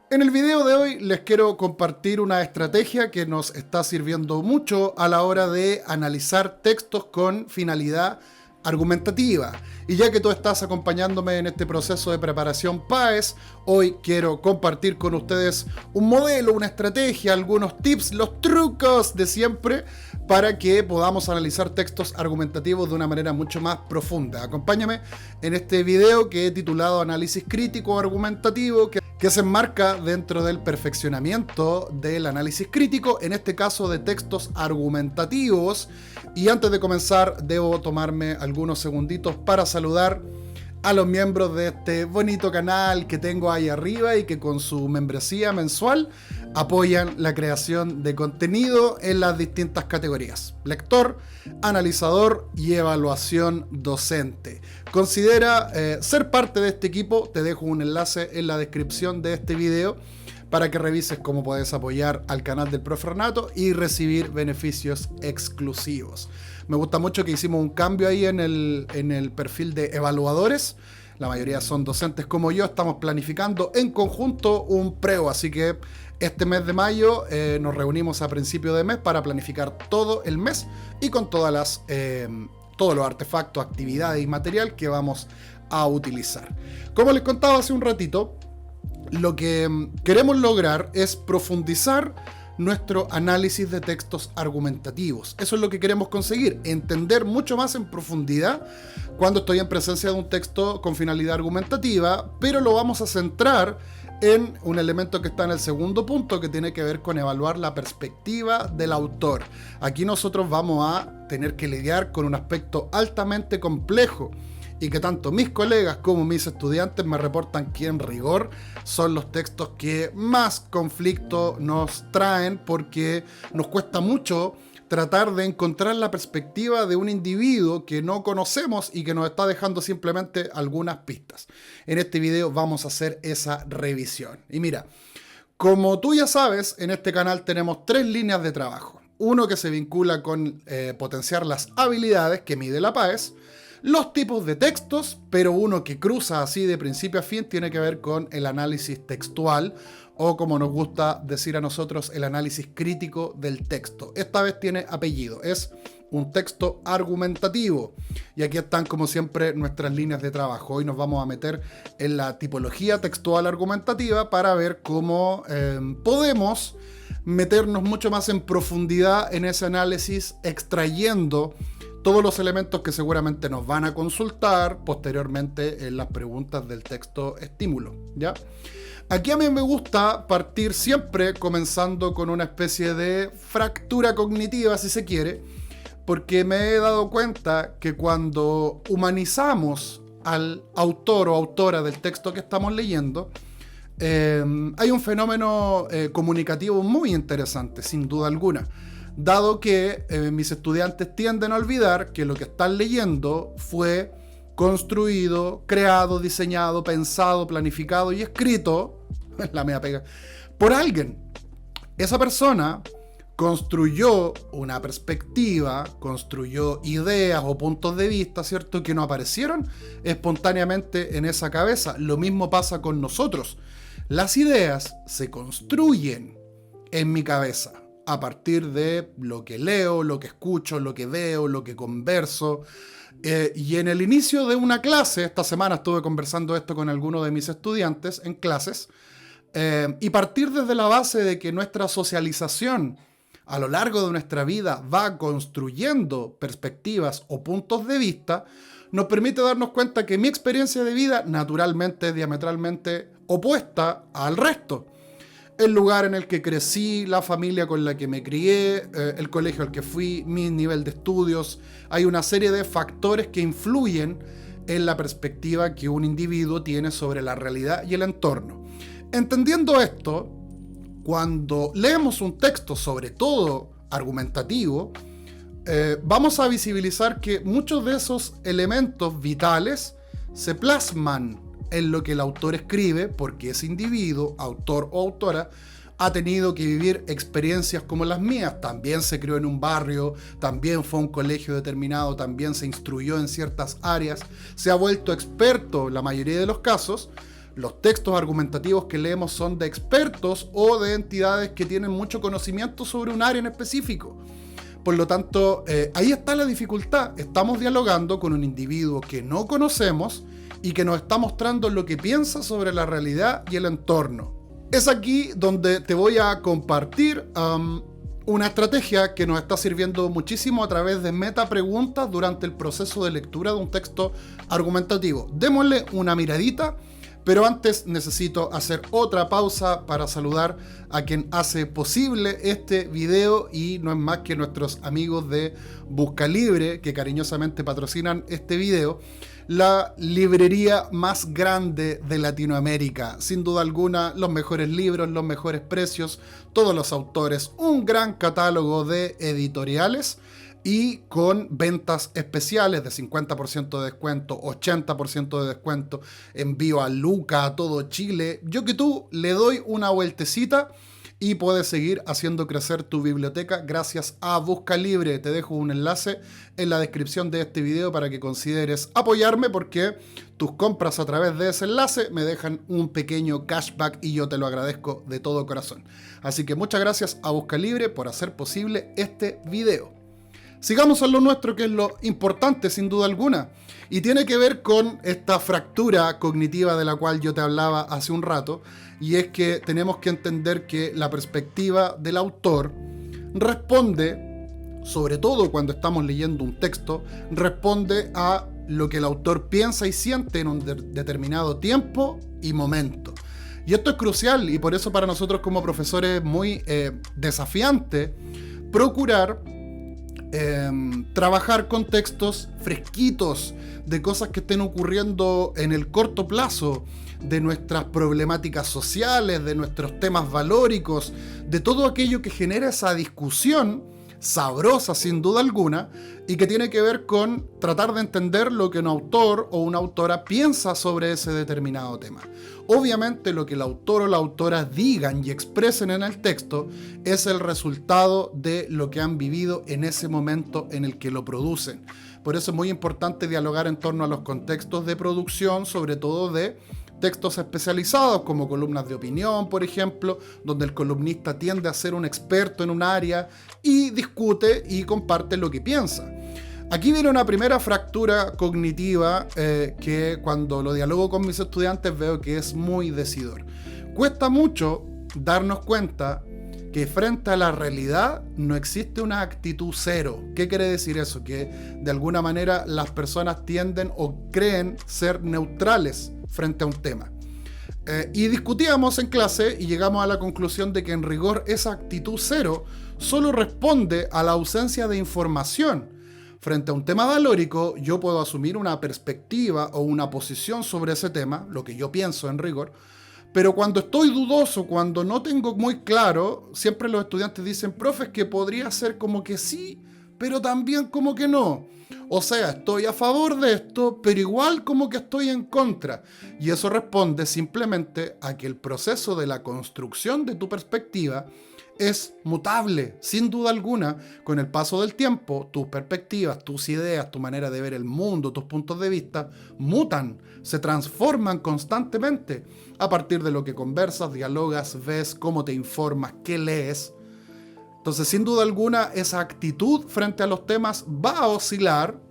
En el video de hoy les quiero compartir una estrategia que nos está sirviendo mucho a la hora de analizar textos con finalidad argumentativa. Y ya que tú estás acompañándome en este proceso de preparación PAES, hoy quiero compartir con ustedes un modelo, una estrategia, algunos tips, los trucos de siempre para que podamos analizar textos argumentativos de una manera mucho más profunda. Acompáñame en este video que he titulado Análisis crítico argumentativo, que se enmarca dentro del perfeccionamiento del análisis crítico, en este caso de textos argumentativos. Y antes de comenzar, debo tomarme algunos segunditos para saludar a los miembros de este bonito canal que tengo ahí arriba y que con su membresía mensual apoyan la creación de contenido en las distintas categorías: lector, analizador y evaluación docente. Considera ser parte de este equipo. Te dejo un enlace en la descripción de este video para que revises cómo puedes apoyar al canal del Profe Renato y recibir beneficios exclusivos. Me gusta mucho que hicimos un cambio ahí en el perfil de evaluadores. La mayoría son docentes como yo. Estamos planificando en conjunto un preo, así que este mes de mayo nos reunimos a principio de mes para planificar todo el mes y con todos los artefactos, actividades y material que vamos a utilizar. Como les contaba hace un ratito, lo que queremos lograr es profundizar nuestro análisis de textos argumentativos. Eso es lo que queremos conseguir, entender mucho más en profundidad cuando estoy en presencia de un texto con finalidad argumentativa, pero lo vamos a centrar en un elemento que está en el segundo punto, que tiene que ver con evaluar la perspectiva del autor. Aquí nosotros vamos a tener que lidiar con un aspecto altamente complejo y que tanto mis colegas como mis estudiantes me reportan que en rigor son los textos que más conflicto nos traen, porque nos cuesta mucho tratar de encontrar la perspectiva de un individuo que no conocemos y que nos está dejando simplemente algunas pistas. En este video vamos a hacer esa revisión. Y mira, como tú ya sabes, en este canal tenemos 3 líneas de trabajo. Uno que se vincula con potenciar las habilidades que mide la PAES, los tipos de textos, pero uno que cruza así de principio a fin tiene que ver con el análisis textual, o como nos gusta decir a nosotros, el análisis crítico del texto. Esta vez tiene apellido, es un texto argumentativo. Y aquí están, como siempre, nuestras líneas de trabajo. Hoy nos vamos a meter en la tipología textual argumentativa para ver cómo podemos meternos mucho más en profundidad en ese análisis, extrayendo todos los elementos que seguramente nos van a consultar posteriormente en las preguntas del texto estímulo, ¿ya? Aquí a mí me gusta partir siempre comenzando con una especie de fractura cognitiva, si se quiere, porque me he dado cuenta que cuando humanizamos al autor o autora del texto que estamos leyendo, hay un fenómeno comunicativo muy interesante, sin duda alguna. Dado que mis estudiantes tienden a olvidar que lo que están leyendo fue construido, creado, diseñado, pensado, planificado y escrito, la media pega, por alguien. Esa persona construyó una perspectiva, construyó ideas o puntos de vista, ¿cierto?, que no aparecieron espontáneamente en esa cabeza. Lo mismo pasa con nosotros. Las ideas se construyen en mi cabeza a partir de lo que leo, lo que escucho, lo que veo, lo que converso. Y en el inicio de una clase, esta semana estuve conversando esto con algunos de mis estudiantes en clases, y partir desde la base de que nuestra socialización a lo largo de nuestra vida va construyendo perspectivas o puntos de vista, nos permite darnos cuenta que mi experiencia de vida naturalmente es diametralmente opuesta al resto. El lugar en el que crecí, la familia con la que me crié, el colegio al que fui, mi nivel de estudios. Hay una serie de factores que influyen en la perspectiva que un individuo tiene sobre la realidad y el entorno. Entendiendo esto, cuando leemos un texto, sobre todo argumentativo, vamos a visibilizar que muchos de esos elementos vitales se plasman en lo que el autor escribe, porque ese individuo, autor o autora, ha tenido que vivir experiencias como las mías. También se crió en un barrio, también fue a un colegio determinado, también se instruyó en ciertas áreas, se ha vuelto experto en la mayoría de los casos, Los textos argumentativos que leemos son de expertos o de entidades que tienen mucho conocimiento sobre un área en específico. Por lo tanto, ahí está la dificultad. Estamos dialogando con un individuo que no conocemos y que nos está mostrando lo que piensa sobre la realidad y el entorno. Es aquí donde te voy a compartir una estrategia que nos está sirviendo muchísimo a través de metapreguntas durante el proceso de lectura de un texto argumentativo. Démosle una miradita. Pero antes necesito hacer otra pausa para saludar a quien hace posible este video y no es más que nuestros amigos de Buscalibre, que cariñosamente patrocinan este video, la librería más grande de Latinoamérica. Sin duda alguna, los mejores libros, los mejores precios, todos los autores, un gran catálogo de editoriales y con ventas especiales de 50% de descuento, 80% de descuento, envío a Luca, a todo Chile. Yo que tú le doy una vueltecita y puedes seguir haciendo crecer tu biblioteca gracias a Buscalibre. Te dejo un enlace en la descripción de este video para que consideres apoyarme, porque tus compras a través de ese enlace me dejan un pequeño cashback y yo te lo agradezco de todo corazón. Así que muchas gracias a Buscalibre por hacer posible este video. Sigamos en lo nuestro, que es lo importante sin duda alguna, y tiene que ver con esta fractura cognitiva de la cual yo te hablaba hace un rato, y es que tenemos que entender que la perspectiva del autor responde, sobre todo cuando estamos leyendo un texto, responde a lo que el autor piensa y siente en un determinado tiempo y momento. Y esto es crucial, y por eso para nosotros como profesores es muy desafiante procurar trabajar con textos fresquitos, de cosas que estén ocurriendo en el corto plazo, de nuestras problemáticas sociales, de nuestros temas valóricos, de todo aquello que genera esa discusión sabrosa sin duda alguna y que tiene que ver con tratar de entender lo que un autor o una autora piensa sobre ese determinado tema. Obviamente lo que el autor o la autora digan y expresen en el texto es el resultado de lo que han vivido en ese momento en el que lo producen. Por eso es muy importante dialogar en torno a los contextos de producción, sobre todo de textos especializados como columnas de opinión, por ejemplo, donde el columnista tiende a ser un experto en un área y discute y comparte lo que piensa. Aquí viene una primera fractura cognitiva que cuando lo dialogo con mis estudiantes veo que es muy decidor. Cuesta mucho darnos cuenta que frente a la realidad no existe una actitud cero. ¿Qué quiere decir eso? Que de alguna manera las personas tienden o creen ser neutrales frente a un tema. Y discutíamos en clase y llegamos a la conclusión de que en rigor esa actitud cero solo responde a la ausencia de información. Frente a un tema valórico, yo puedo asumir una perspectiva o una posición sobre ese tema, lo que yo pienso en rigor, pero cuando estoy dudoso, cuando no tengo muy claro, siempre los estudiantes dicen, profes, que podría ser como que sí, pero también como que no. O sea, estoy a favor de esto, pero igual como que estoy en contra. Y eso responde simplemente a que el proceso de la construcción de tu perspectiva es mutable, sin duda alguna. Con el paso del tiempo, tus perspectivas, tus ideas, tu manera de ver el mundo, tus puntos de vista, mutan, se transforman constantemente a partir de lo que conversas, dialogas, ves, cómo te informas, qué lees. Entonces, sin duda alguna, esa actitud frente a los temas va a oscilar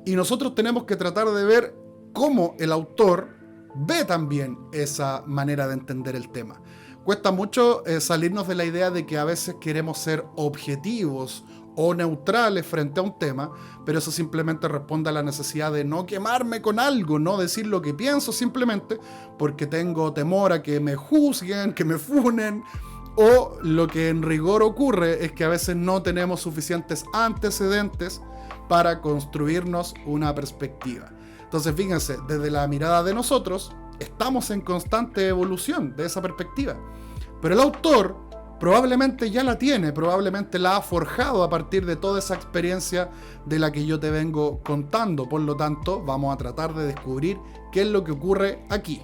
y nosotros tenemos que tratar de ver cómo el autor ve también esa manera de entender el tema. Cuesta mucho salirnos de la idea de que a veces queremos ser objetivos o neutrales frente a un tema, pero eso simplemente responde a la necesidad de no quemarme con algo, no decir lo que pienso simplemente porque tengo temor a que me juzguen, que me funen, o lo que en rigor ocurre es que a veces no tenemos suficientes antecedentes para construirnos una perspectiva. Entonces, fíjense, desde la mirada de nosotros, estamos en constante evolución de esa perspectiva. Pero el autor probablemente ya la tiene, probablemente la ha forjado a partir de toda esa experiencia de la que yo te vengo contando. Por lo tanto, vamos a tratar de descubrir qué es lo que ocurre aquí.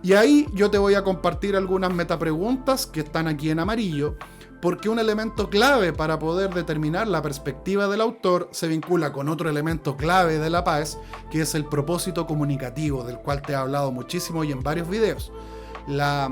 Y ahí yo te voy a compartir algunas metapreguntas que están aquí en amarillo porque un elemento clave para poder determinar la perspectiva del autor se vincula con otro elemento clave de la PAES, que es el propósito comunicativo, del cual te he hablado muchísimo y en varios videos. La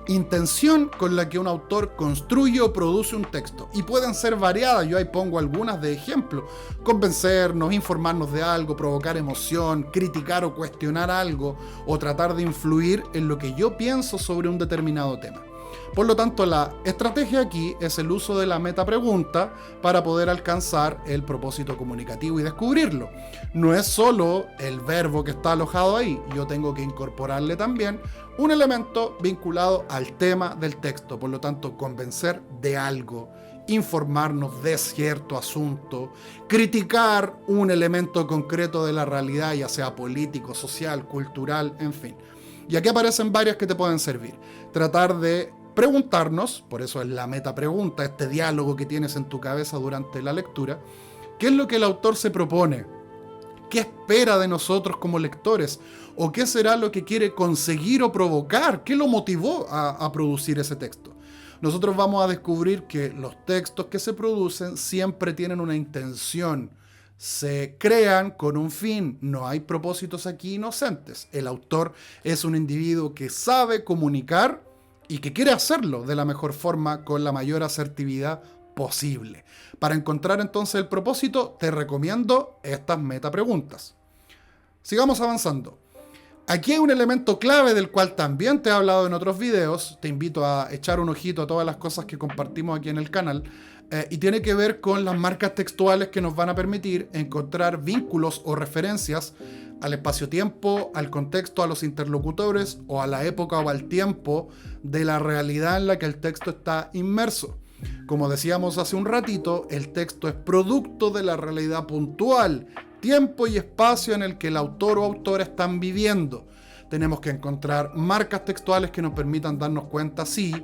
intención con la que un autor construye o produce un texto, y pueden ser variadas, yo ahí pongo algunas de ejemplo: convencernos, informarnos de algo, provocar emoción, criticar o cuestionar algo, o tratar de influir en lo que yo pienso sobre un determinado tema. Por lo tanto, la estrategia aquí es el uso de la metapregunta para poder alcanzar el propósito comunicativo y descubrirlo. No es solo el verbo que está alojado ahí, yo tengo que incorporarle también un elemento vinculado al tema del texto. Por lo tanto, convencer de algo, informarnos de cierto asunto, criticar un elemento concreto de la realidad, ya sea político, social, cultural, en fin. Y aquí aparecen varias que te pueden servir. Tratar de preguntarnos, por eso es la metapregunta, este diálogo que tienes en tu cabeza durante la lectura, ¿qué es lo que el autor se propone? ¿Qué espera de nosotros como lectores? ¿O qué será lo que quiere conseguir o provocar? ¿Qué lo motivó a producir ese texto? Nosotros vamos a descubrir que los textos que se producen siempre tienen una intención. Se crean con un fin, no hay propósitos aquí inocentes. El autor es un individuo que sabe comunicar y que quiere hacerlo de la mejor forma, con la mayor asertividad posible. Para encontrar entonces el propósito, te recomiendo estas metapreguntas. Sigamos avanzando. Aquí hay un elemento clave del cual también te he hablado en otros videos. Te invito a echar un ojito a todas las cosas que compartimos aquí en el canal. Y tiene que ver con las marcas textuales que nos van a permitir encontrar vínculos o referencias al espacio-tiempo, al contexto, a los interlocutores o a la época o al tiempo de la realidad en la que el texto está inmerso. Como decíamos hace un ratito, el texto es producto de la realidad puntual, tiempo y espacio en el que el autor o autora están viviendo. Tenemos que encontrar marcas textuales que nos permitan darnos cuenta si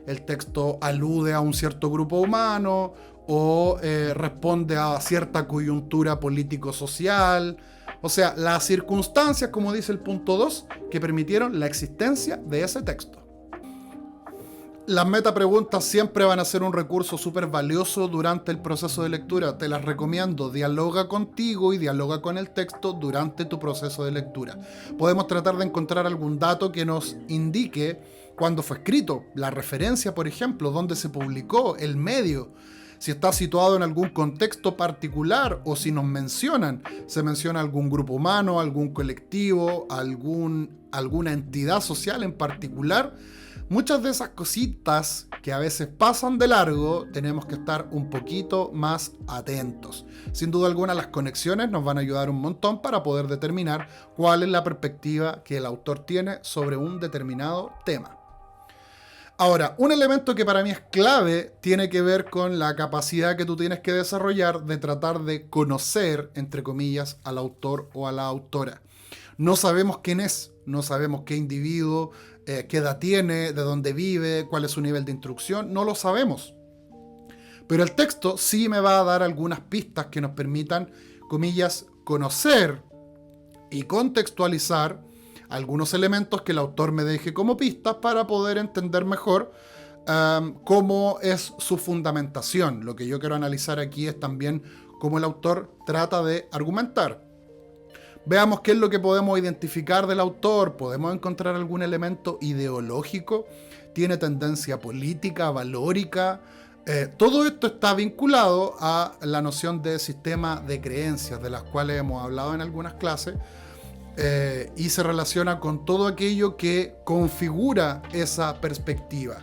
el texto alude a un cierto grupo humano o responde a cierta coyuntura político-social. O sea, las circunstancias, como dice el punto 2, que permitieron la existencia de ese texto. Las metapreguntas siempre van a ser un recurso súper valioso durante el proceso de lectura. Te las recomiendo. Dialoga contigo y dialoga con el texto durante tu proceso de lectura. Podemos tratar de encontrar algún dato que nos indique cuándo fue escrito, la referencia, por ejemplo, dónde se publicó, el medio, si está situado en algún contexto particular o si se menciona algún grupo humano, algún colectivo, alguna entidad social en particular. Muchas de esas cositas que a veces pasan de largo, tenemos que estar un poquito más atentos. Sin duda alguna, las conexiones nos van a ayudar un montón para poder determinar cuál es la perspectiva que el autor tiene sobre un determinado tema. Ahora, un elemento que para mí es clave tiene que ver con la capacidad que tú tienes que desarrollar de tratar de conocer, entre comillas, al autor o a la autora. No sabemos quién es, no sabemos qué individuo, qué edad tiene, de dónde vive, cuál es su nivel de instrucción, no lo sabemos. Pero el texto sí me va a dar algunas pistas que nos permitan, comillas, conocer y contextualizar algunos elementos que el autor me deje como pistas para poder entender mejor cómo es su fundamentación. Lo que yo quiero analizar aquí es también cómo el autor trata de argumentar. Veamos qué es lo que podemos identificar del autor. ¿Podemos encontrar algún elemento ideológico? ¿Tiene tendencia política, valórica? Todo esto está vinculado a la noción de sistema de creencias, de las cuales hemos hablado en algunas clases, y se relaciona con todo aquello que configura esa perspectiva.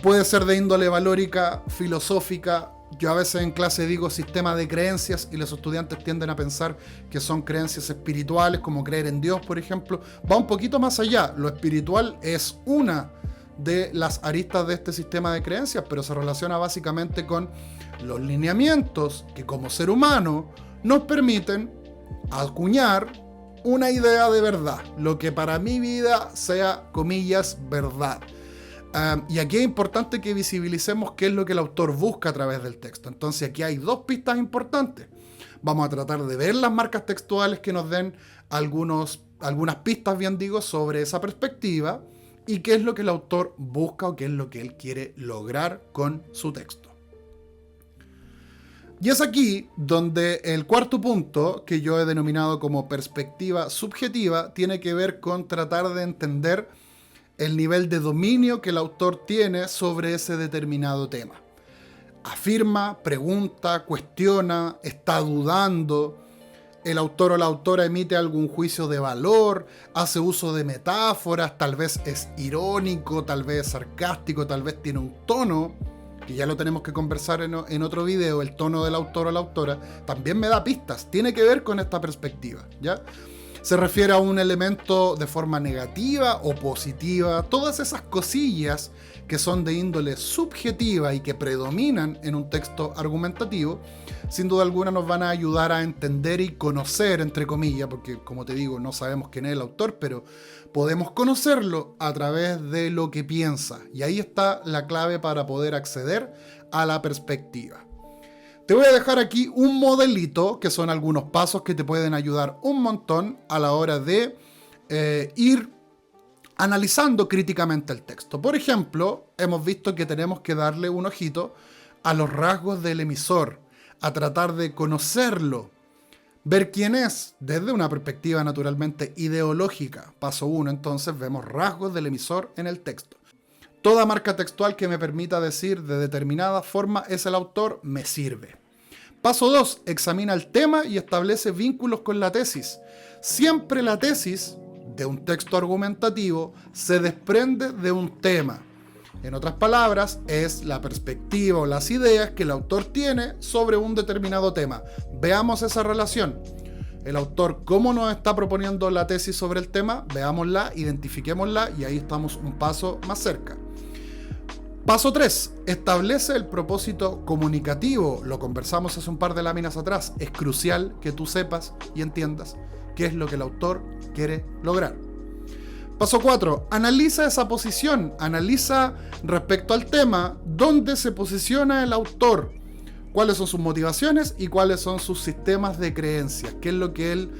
Puede ser de índole valórica, filosófica. Yo a veces en clase digo sistema de creencias y los estudiantes tienden a pensar que son creencias espirituales, como creer en Dios, por ejemplo. Va un poquito más allá. Lo espiritual es una de las aristas de este sistema de creencias, pero se relaciona básicamente con los lineamientos que como ser humano nos permiten acuñar una idea de verdad, lo que para mi vida sea, comillas, verdad. Y aquí es importante que visibilicemos qué es lo que el autor busca a través del texto. Entonces aquí hay dos pistas importantes. Vamos a tratar de ver las marcas textuales que nos den algunas pistas, bien digo, sobre esa perspectiva. y qué es lo que el autor busca o qué es lo que él quiere lograr con su texto. Y es aquí donde el cuarto punto, que yo he denominado como perspectiva subjetiva, tiene que ver con tratar de entender el nivel de dominio que el autor tiene sobre ese determinado tema. Afirma, pregunta, cuestiona, está dudando. El autor o la autora emite algún juicio de valor, hace uso de metáforas, tal vez es irónico, tal vez es sarcástico, tal vez tiene un tono, que ya lo tenemos que conversar en otro video. El tono del autor o la autora también me da pistas, tiene que ver con esta perspectiva, ¿ya? Se refiere a un elemento de forma negativa o positiva, todas esas cosillas que son de índole subjetiva y que predominan en un texto argumentativo, sin duda alguna nos van a ayudar a entender y conocer, entre comillas, porque como te digo, no sabemos quién es el autor, pero podemos conocerlo a través de lo que piensa. Y ahí está la clave para poder acceder a la perspectiva. Te voy a dejar aquí un modelito, que son algunos pasos que te pueden ayudar un montón a la hora de ir analizando críticamente el texto. Por ejemplo, hemos visto que tenemos que darle un ojito a los rasgos del emisor, a tratar de conocerlo, ver quién es, desde una perspectiva naturalmente ideológica. Paso 1, entonces vemos rasgos del emisor en el texto. Toda marca textual que me permita decir de determinada forma es el autor me sirve. Paso 2, examina el tema y establece vínculos con la tesis. Siempre la tesis de un texto argumentativo se desprende de un tema. En otras palabras, es la perspectiva o las ideas que el autor tiene sobre un determinado tema. Veamos esa relación. El autor, ¿cómo nos está proponiendo la tesis sobre el tema? Veámosla, identifiquémosla y ahí estamos un paso más cerca. Paso 3. Establece el propósito comunicativo. Lo conversamos hace un par de láminas atrás. Es crucial que tú sepas y entiendas qué es lo que el autor quiere lograr. Paso 4. Analiza esa posición. Analiza respecto al tema dónde se posiciona el autor. Cuáles son sus motivaciones y cuáles son sus sistemas de creencias. Qué es lo que él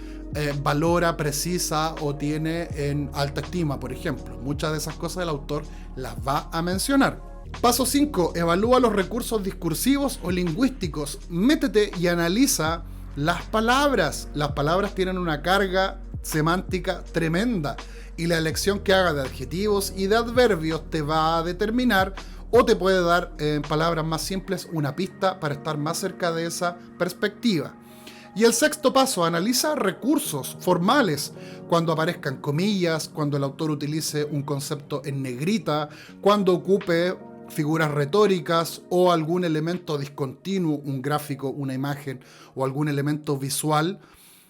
valora, precisa o tiene en alta estima, por ejemplo. Muchas de esas cosas el autor las va a mencionar. Paso 5. Evalúa los recursos discursivos o lingüísticos. Métete y analiza las palabras. Las palabras tienen una carga semántica tremenda y la elección que haga de adjetivos y de adverbios te va a determinar o te puede dar, en palabras más simples, una pista para estar más cerca de esa perspectiva. Y el sexto paso, analiza recursos formales, cuando aparezcan comillas, cuando el autor utilice un concepto en negrita, cuando ocupe figuras retóricas o algún elemento discontinuo, un gráfico, una imagen o algún elemento visual.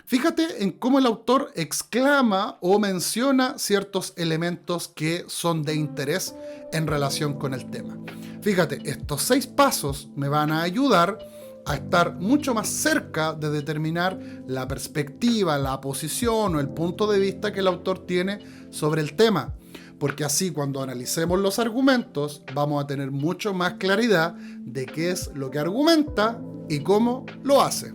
Fíjate en cómo el autor exclama o menciona ciertos elementos que son de interés en relación con el tema. Fíjate, estos 6 pasos me van a ayudar a estar mucho más cerca de determinar la perspectiva, la posición o el punto de vista que el autor tiene sobre el tema. Porque así, cuando analicemos los argumentos, vamos a tener mucho más claridad de qué es lo que argumenta y cómo lo hace.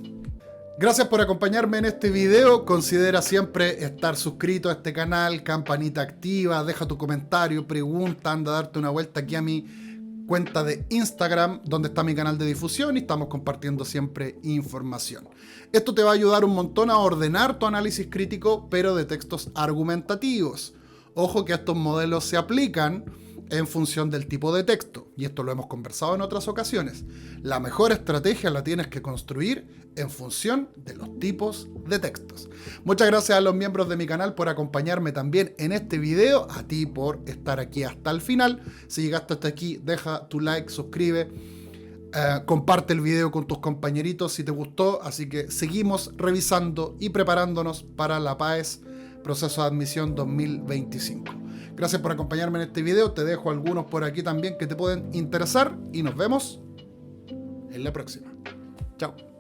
Gracias por acompañarme en este video. Considera siempre estar suscrito a este canal, campanita activa, deja tu comentario, pregunta, anda a darte una vuelta aquí a mi cuenta de Instagram, donde está mi canal de difusión y estamos compartiendo siempre información. Esto te va a ayudar un montón a ordenar tu análisis crítico, pero de textos argumentativos. Ojo que estos modelos se aplican en función del tipo de texto, y esto lo hemos conversado en otras ocasiones. La mejor estrategia la tienes que construir en función de los tipos de textos. Muchas gracias a los miembros de mi canal por acompañarme también en este video, a ti por estar aquí hasta el final. Si llegaste hasta aquí, deja tu like, suscribe, comparte el video con tus compañeritos si te gustó. Así que seguimos revisando y preparándonos para la PAES Proceso de Admisión 2025. Gracias por acompañarme en este video. Te dejo algunos por aquí también que te pueden interesar y nos vemos en la próxima. Chao.